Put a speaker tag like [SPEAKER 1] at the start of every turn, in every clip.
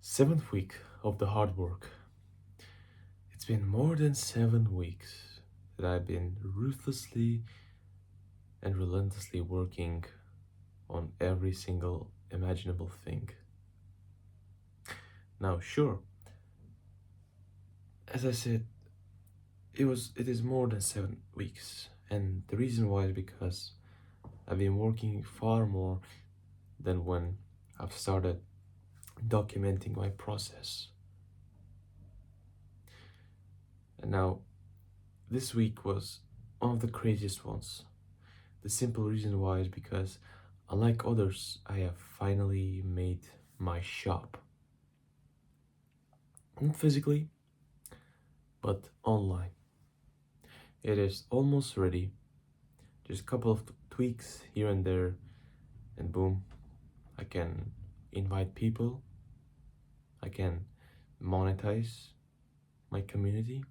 [SPEAKER 1] Seventh week of the hard work. It's been more than 7 weeks that I've been ruthlessly and relentlessly working on every single imaginable thing. Now, sure, as I said, it is more than 7 weeks, and the reason why is because I've been working far more than when I've started documenting my process. And now, this week was one of the craziest ones. The simple reason why is because, unlike others, I have finally made my shop. Not physically, but online. It is almost ready. Just a couple of tweaks here and there, and boom, I can invite people, I can monetize my community,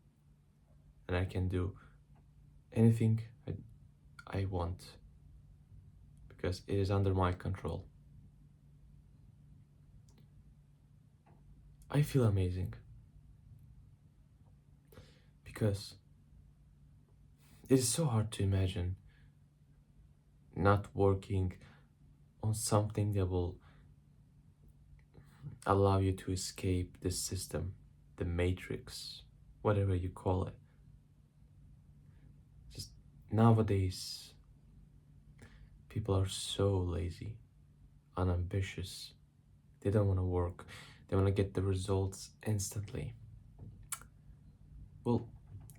[SPEAKER 1] and I can do anything I want because it is under my control. I feel amazing because it is so hard to imagine not working on something that will allow you to escape this system, the matrix, whatever you call it. Just nowadays, people are so lazy, unambitious. They don't want to work, they want to get the results instantly. Well,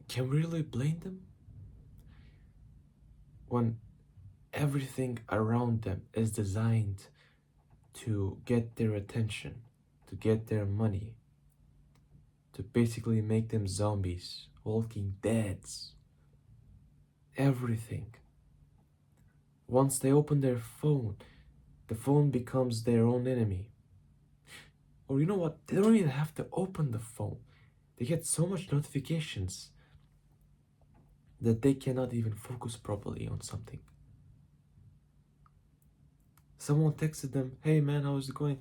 [SPEAKER 1] can we really blame them when everything around them is designed to get their attention, to get their money, to basically make them zombies, walking deads, everything. Once they open their phone, the phone becomes their own enemy. Or you know what? They don't even have to open the phone. They get so much notifications that they cannot even focus properly on something. Someone texted them, "Hey man, how's it going?"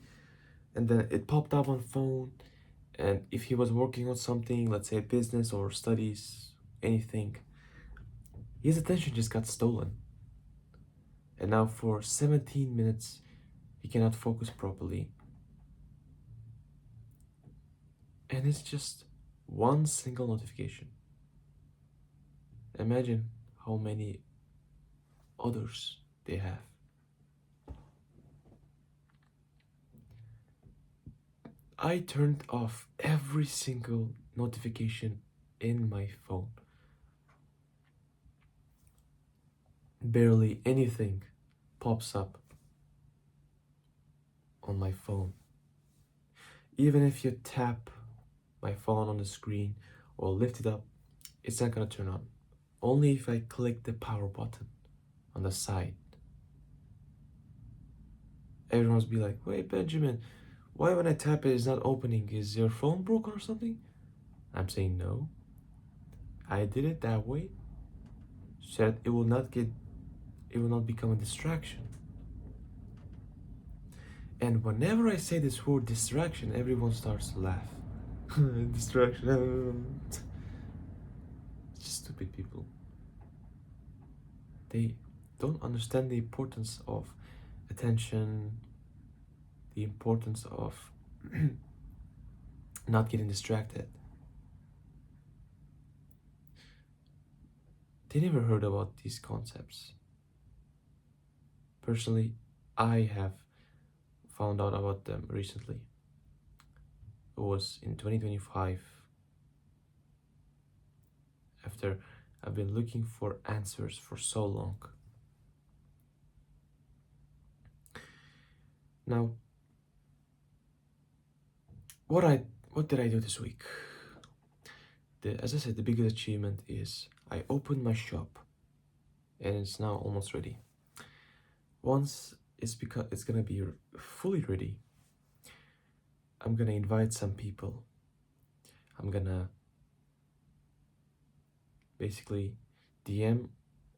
[SPEAKER 1] And then it popped up on phone. And if he was working on something, let's say business or studies, anything, his attention just got stolen. And now for 17 minutes, he cannot focus properly. And it's just one single notification. Imagine how many others they have. I turned off every single notification in my phone. Barely anything pops up on my phone. Even if you tap my phone on the screen or lift it up, it's not gonna turn on. Only if I click the power button on the side. Everyone's be like, "Wait, Benjamin, why when I tap it is not opening? Is your phone broken or something?" I'm saying no. I did it that way so that it will not become a distraction. And whenever I say this word distraction, everyone starts to laugh. Distraction. Stupid people. They don't understand the importance of attention, the importance of not getting distracted. They never heard about these concepts. Personally, I have found out about them recently. It was in 2025, after I've been looking for answers for so long. Now, what did I do this week? As I said, the biggest achievement is I opened my shop, and it's now almost ready. Once it's gonna be fully ready, I'm gonna invite some people. I'm gonna basically DM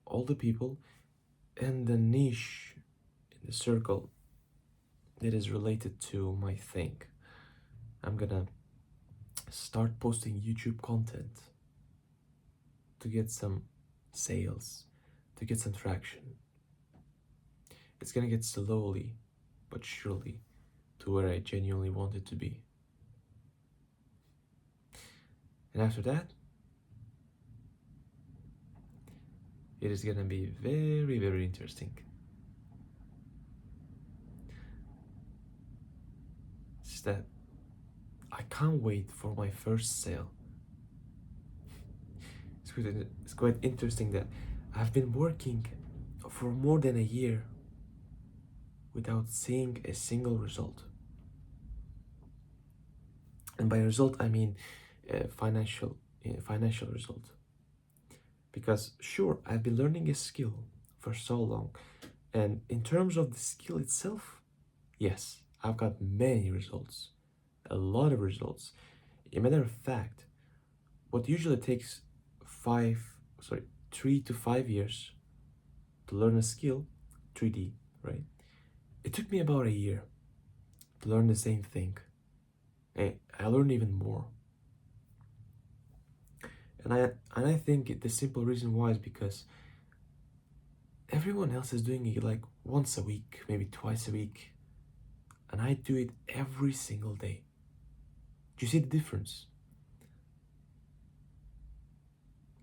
[SPEAKER 1] all the people in the niche, in the circle that is related to my thing. I'm gonna start posting YouTube content to get some sales, to get some traction. It's gonna get slowly but surely to where I genuinely want it to be. And after that, it is gonna be very, very interesting. It's that I can't wait for my first sale. It's quite interesting that I've been working for more than a year without seeing a single result. And by result, I mean financial result. Because sure, I've been learning a skill for so long, and in terms of the skill itself, yes, I've got many results, a lot of results. A matter of fact, what usually takes 3 to 5 years to learn a skill, 3D, right? It took me about a year to learn the same thing. And I learned even more. And I think the simple reason why is because everyone else is doing it like once a week, maybe twice a week, and I do it every single day. Do you see the difference?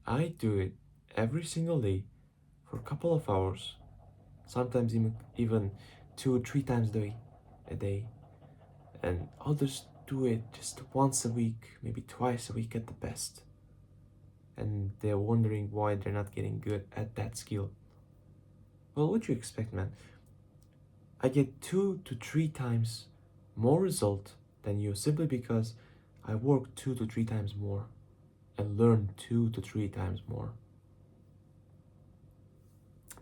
[SPEAKER 1] I do it every single day for a couple of hours, sometimes even 2 or 3 times a day, and others do it just once a week, maybe twice a week at the best, and they're wondering why they're not getting good at that skill. Well, what do you expect, man? I get 2 to 3 times more result than you simply because I work 2 to 3 times more and learn 2 to 3 times more.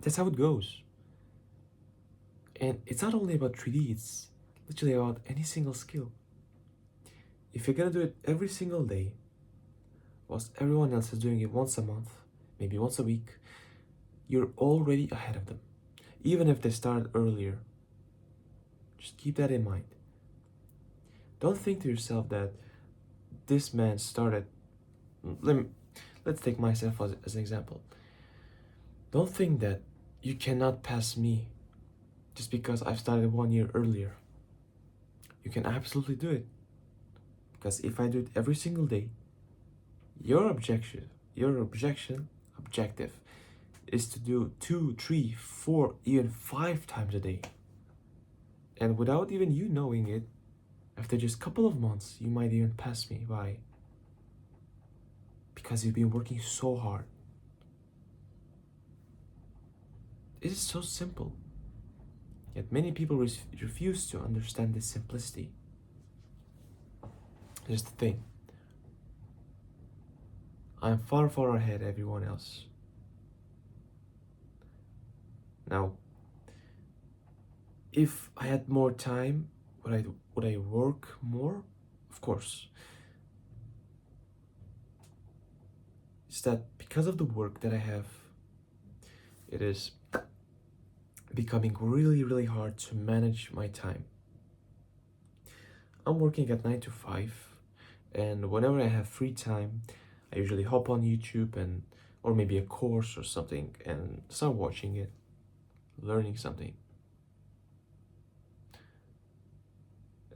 [SPEAKER 1] That's how it goes. And it's not only about 3D, it's literally about any single skill. If you're gonna do it every single day, whilst everyone else is doing it once a month, maybe once a week, you're already ahead of them. Even if they started earlier, just keep that in mind. Don't think to yourself that this man started. Let's take myself as an example. Don't think that you cannot pass me just because I've started 1 year earlier. You can absolutely do it. Because if I do it every single day, your objective is to do 2, 3, 4, even 5 times a day. And without even you knowing it, after just a couple of months, you might even pass me by. Because you've been working so hard. It is so simple. Yet many people refuse to understand this simplicity. Here's the thing. I'm far, far ahead of everyone else. Now, if I had more time, would I work more? Of course. It's that because of the work that I have, it is becoming really, really hard to manage my time. I'm working at 9 to 5, and whenever I have free time, I usually hop on YouTube or maybe a course or something and start watching it, learning something.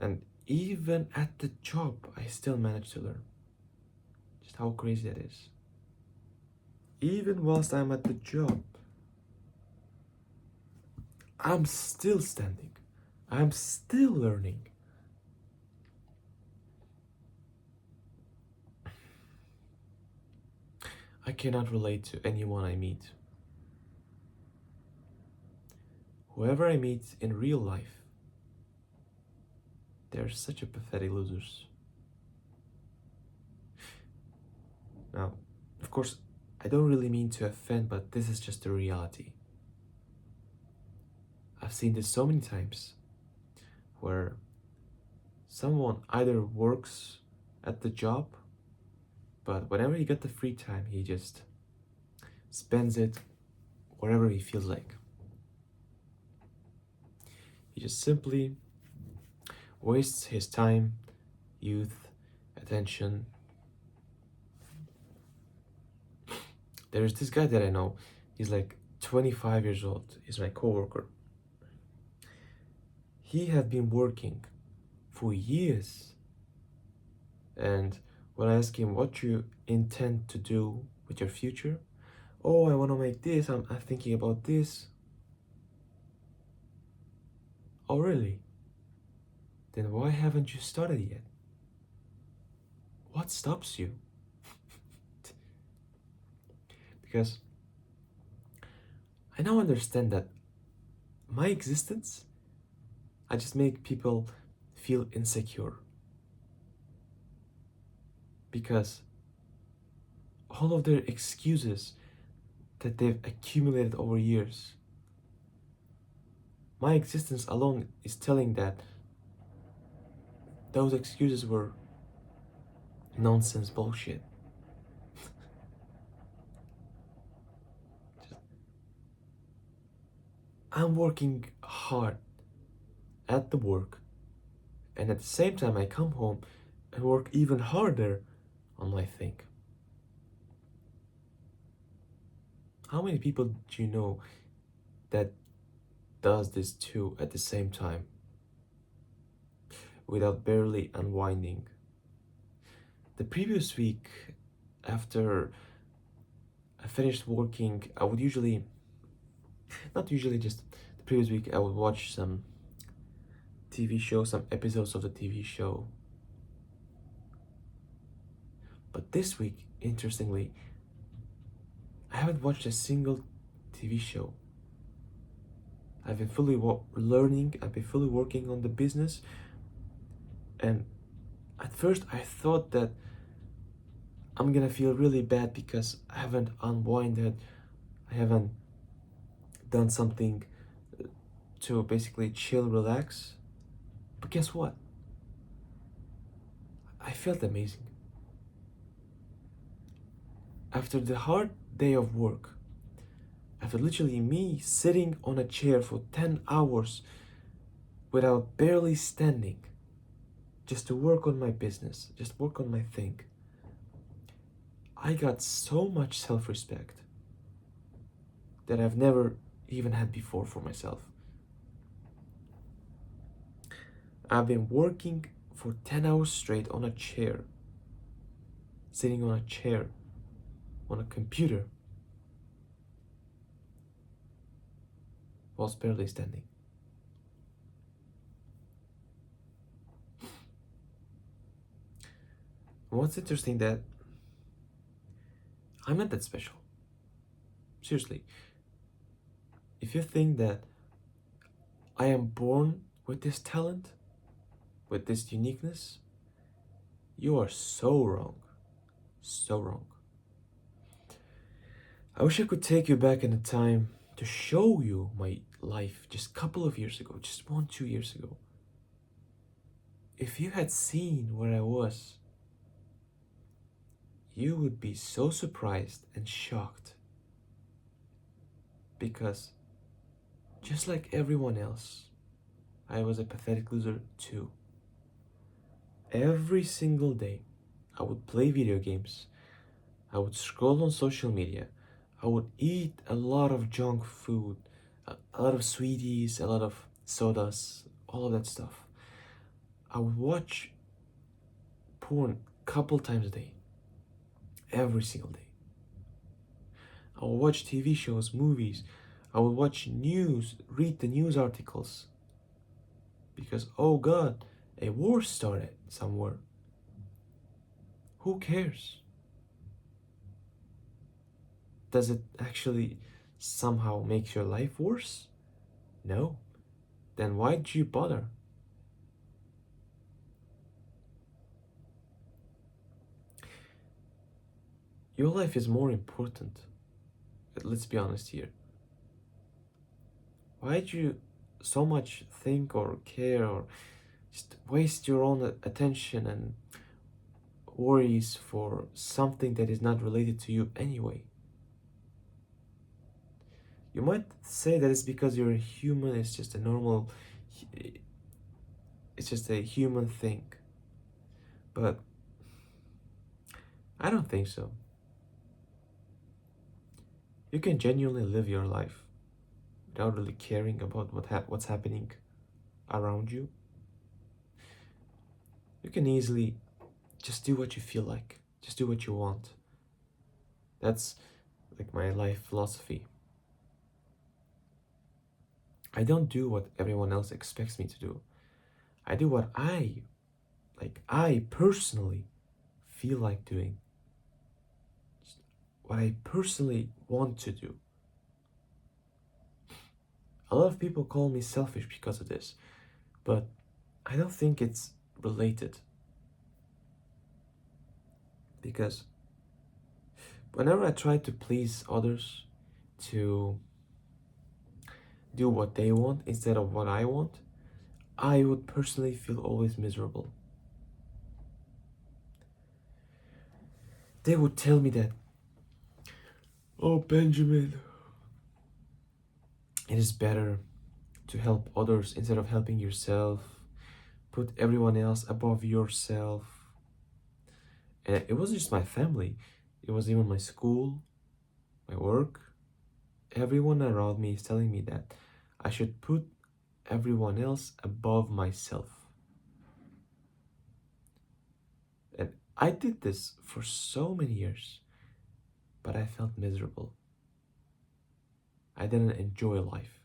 [SPEAKER 1] And even at the job, I still manage to learn. Just how crazy that is. Even whilst I'm at the job, I'm still standing. I'm still learning. I cannot relate to anyone I meet. Whoever I meet in real life, they're such a pathetic losers. Now, of course, I don't really mean to offend, but this is just the reality. I've seen this so many times where someone either works at the job, but whenever he got the free time, he just spends it wherever he feels like. He just simply wastes his time youth, attention. There's this guy that I know. He's like 25 years old. He's my coworker. He had been working for years. And when I ask him what you intend to do with your future, oh, I want to make this, I'm thinking about this. Oh, really? Then why haven't you started yet? What stops you? Because I now understand that my existence, I just make people feel insecure. Because all of their excuses that they've accumulated over years, my existence alone is telling that those excuses were nonsense bullshit. I'm working hard at the work, and at the same time, I come home and work even harder on my thing. How many people do you know that does this too at the same time without barely unwinding? The previous week, after I finished working, I would usually, not usually, just the previous week, I would watch some TV show, some episodes of the TV show. But this week, interestingly, I haven't watched a single TV show. I've been fully learning, I've been fully working on the business, and at first I thought that I'm gonna feel really bad because I haven't unwinded, I haven't done something to basically chill, relax. But guess what? I felt amazing. After the hard day of work, after literally me sitting on a chair for 10 hours without barely standing, just to work on my business, just work on my thing, I got so much self respect that I've never even had before for myself. I've been working for 10 hours straight on a chair, sitting on a chair, on a computer, whilst barely standing. And what's interesting that I'm not that special. Seriously, if you think that I am born with this talent, with this uniqueness, you are so wrong. So wrong. I wish I could take you back in the time to show you my life just a couple of years ago, just 1, 2 years ago. If you had seen where I was, you would be so surprised and shocked. Because just like everyone else, I was a pathetic loser too. Every single day, I would play video games, I would scroll on social media, I would eat a lot of junk food, a lot of sweeties, a lot of sodas, all of that stuff. I would watch porn a couple times a day, every single day. I would watch TV shows, movies, I would watch news, read the news articles. Because, oh God, a war started somewhere. Who cares? Does it actually somehow make your life worse? No. Then why'd you bother? Your life is more important. Let's be honest here. Why'd you so much think or care or just waste your own attention and worries for something that is not related to you anyway? You might say that it's because you're a human, it's just a normal, it's just a human thing. But I don't think so. You can genuinely live your life without really caring about what's happening around you. You can easily just do what you feel like, just do what you want. That's like my life philosophy. I don't do what everyone else expects me to do. I do what I personally feel like doing, what I personally want to do. A lot of people call me selfish because of this, but I don't think it's related. Because whenever I try to please others, to do what they want instead of what I want, I would personally feel always miserable. They would tell me that, oh, Benjamin, it is better to help others instead of helping yourself. Put everyone else above yourself. And it wasn't just my family, it was even my school, my work. Everyone around me is telling me that I should put everyone else above myself. And I did this for so many years, but I felt miserable. I didn't enjoy life.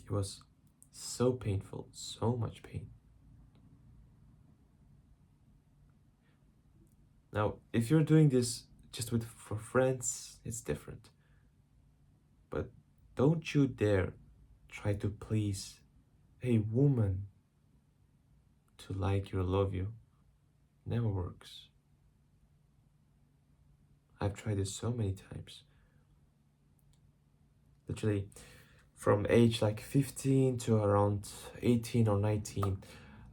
[SPEAKER 1] It was so painful, so much pain. Now, if you're doing this just with for friends, it's different. But don't you dare try to please a woman to like you or love you. Never works. I've tried this so many times. Literally, from age like 15 to around 18 or 19,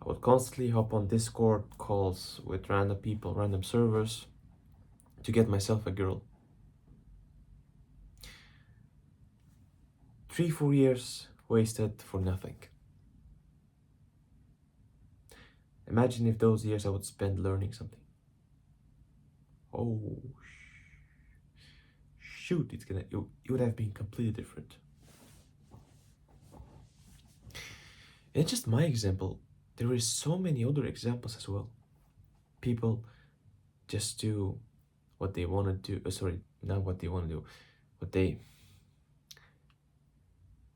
[SPEAKER 1] I would constantly hop on Discord calls with random people, random servers, to get myself a girl. 3-4 years wasted for nothing. Imagine if those years I would spend learning something. Oh, shoot, it would have been completely different. And it's just my example. There is so many other examples as well. People just do what they want to do. Sorry, not what they want to do. What they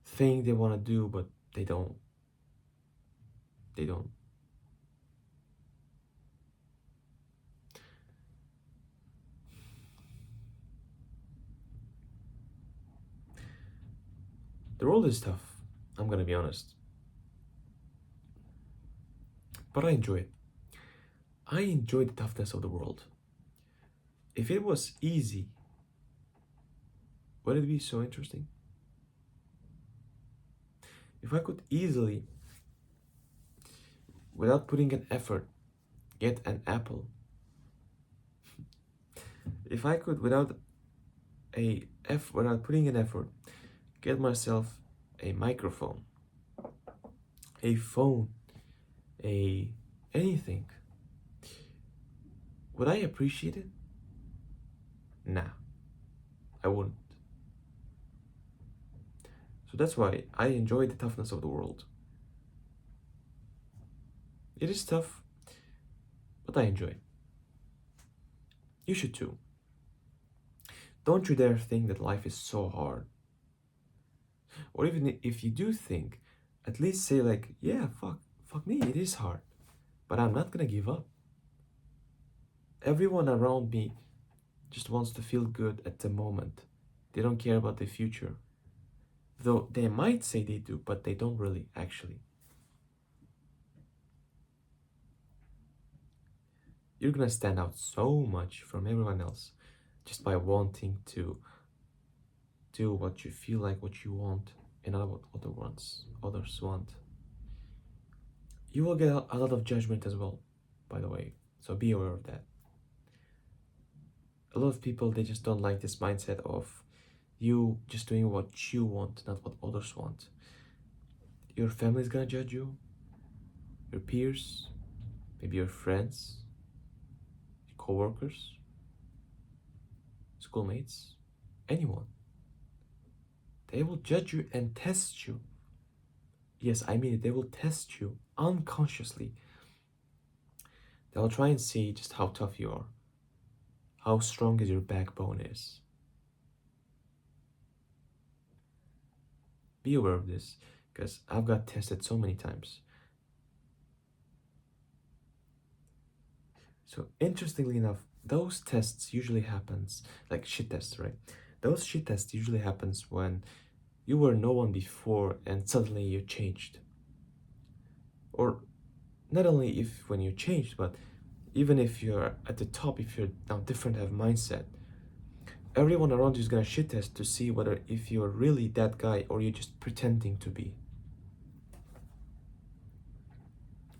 [SPEAKER 1] think they want to do, but they don't. They don't. The world is tough. I'm gonna be honest. But I enjoy it. I enjoy the toughness of the world. If it was easy, would it be so interesting? If I could easily, without putting an effort, get an apple. If I could, without putting an effort, get myself a microphone, a phone, a anything, would I appreciate it? Nah, I wouldn't. So that's why I enjoy the toughness of the world. It is tough, but I enjoy it. You should too. Don't you dare think that life is so hard. Or even if you do think, at least say like, yeah, fuck me, it is hard. But I'm not gonna give up. Everyone around me just wants to feel good at the moment. They don't care about the future. Though they might say they do, but they don't really actually. You're gonna stand out so much from everyone else just by wanting to do what you feel like, what you want, and not what others want. You will get a lot of judgment as well, by the way, so be aware of that. A lot of people, they just don't like this mindset of you just doing what you want, not what others want. Your family's gonna judge you, your peers, maybe your friends, your coworkers, schoolmates, anyone. They will judge you and test you. Yes, I mean it, they will test you unconsciously. They'll try and see just how tough you are, how strong is your backbone is. Be aware of this, because I've got tested so many times. So interestingly enough, those tests usually happens, like shit tests, right? Those shit tests usually happens when you were no one before and suddenly you changed. Or not only if when you changed, but even if you're at the top, if you're now different, have mindset, everyone around you is gonna shit test to see whether if you're really that guy or you're just pretending to be.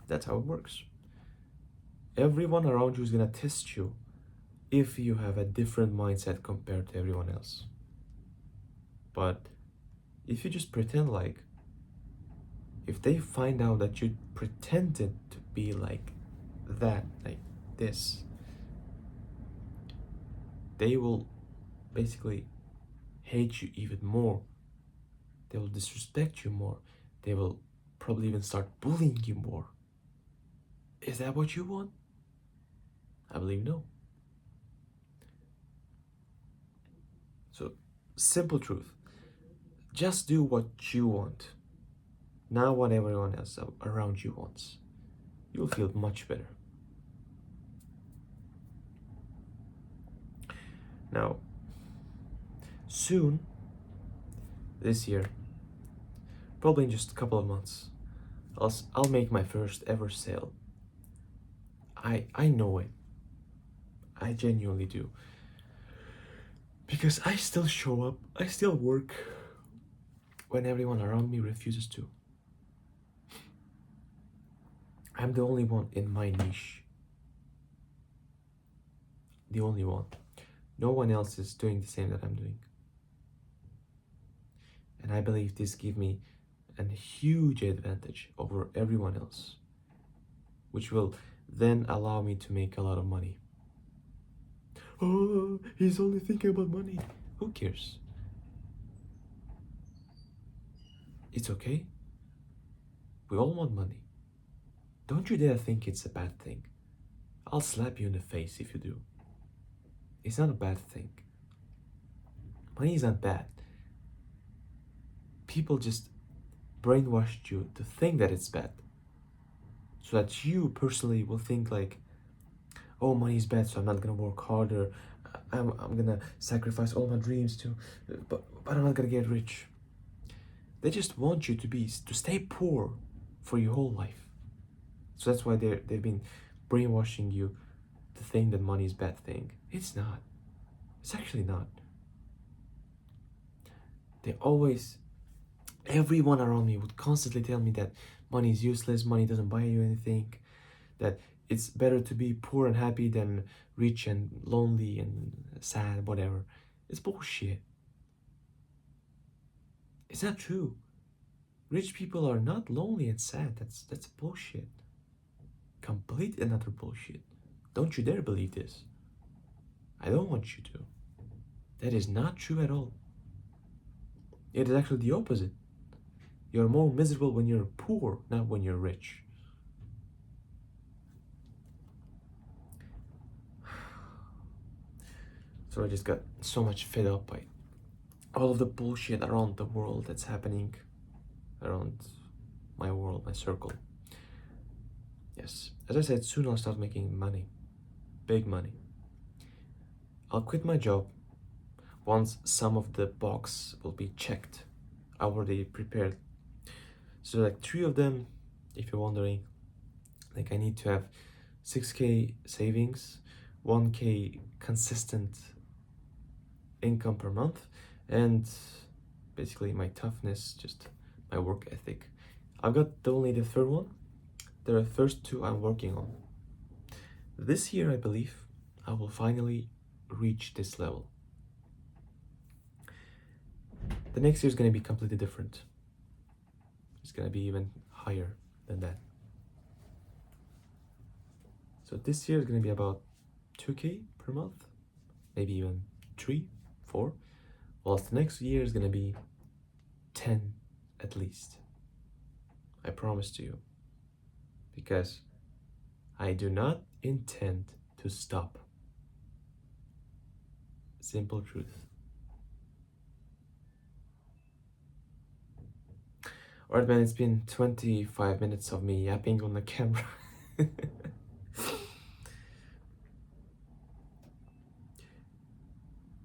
[SPEAKER 1] That's how it works. Everyone around you is gonna test you if you have a different mindset compared to everyone else. But if you just pretend like, if they find out that you pretended to be like that, like this, they will basically hate you even more. They will disrespect you more. They will probably even start bullying you more. Is that what you want? I believe no. So, simple truth. Just do what you want, not what everyone else around you wants. You'll feel much better. Now, soon, this year, probably in just a couple of months, I'll make my first ever sale. I know it. I genuinely do. Because I still show up, I still work when everyone around me refuses to. I'm the only one in my niche. The only one. No one else is doing the same that I'm doing. And I believe this gives me a huge advantage over everyone else, which will then allow me to make a lot of money. Oh, he's only thinking about money. Who cares? It's okay. We all want money. Don't you dare think it's a bad thing. I'll slap you in the face if you do. It's not a bad thing. Money is not bad. People just brainwashed you to think that it's bad. So that you personally will think like, oh, money is bad, so I'm not gonna work harder. I'm gonna sacrifice all my dreams but I'm not gonna get rich. They just want you to stay poor for your whole life. So that's why they've been brainwashing you to think that money is a bad thing. It's not. It's actually not. Everyone around me would constantly tell me that money is useless, money doesn't buy you anything, that it's better to be poor and happy than rich and lonely and sad, whatever. It's bullshit. It's not true. Rich people are not lonely and sad. That's bullshit. Complete and utter bullshit. Don't you dare believe this. I don't want you to. That is not true at all. It is actually the opposite. You're more miserable when you're poor, not when you're rich. So I just got so much fed up by all of the bullshit around the world that's happening around my world, my circle. Yes, as I said, soon I'll start making money, big money. I'll quit my job once some of the box will be checked. I already prepared. So like 3 of them, if you're wondering, like I need to have 6K savings, 1K consistent income per month, and basically my toughness, just my work ethic. I've got only the third one. There are first 2 I'm working on. This year, I believe, I will finally reach this level. The next year is going to be completely different. It's going to be even higher than that. So this year is gonna be about 2K per month, maybe even 3, 4. Whilst the next year is gonna be 10 at least. I promise to you. Because I do not intend to stop. Simple truth. Alright, man, it's been 25 minutes of me yapping on the camera.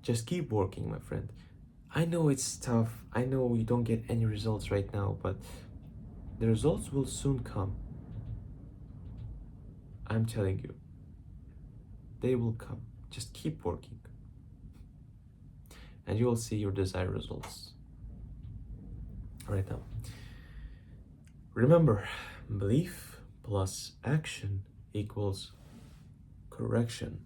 [SPEAKER 1] Just keep working, my friend. I know it's tough. I know you don't get any results right now, but the results will soon come. I'm telling you. They will come. Just keep working. And you will see your desired results. Right now. Remember, belief plus action equals correction.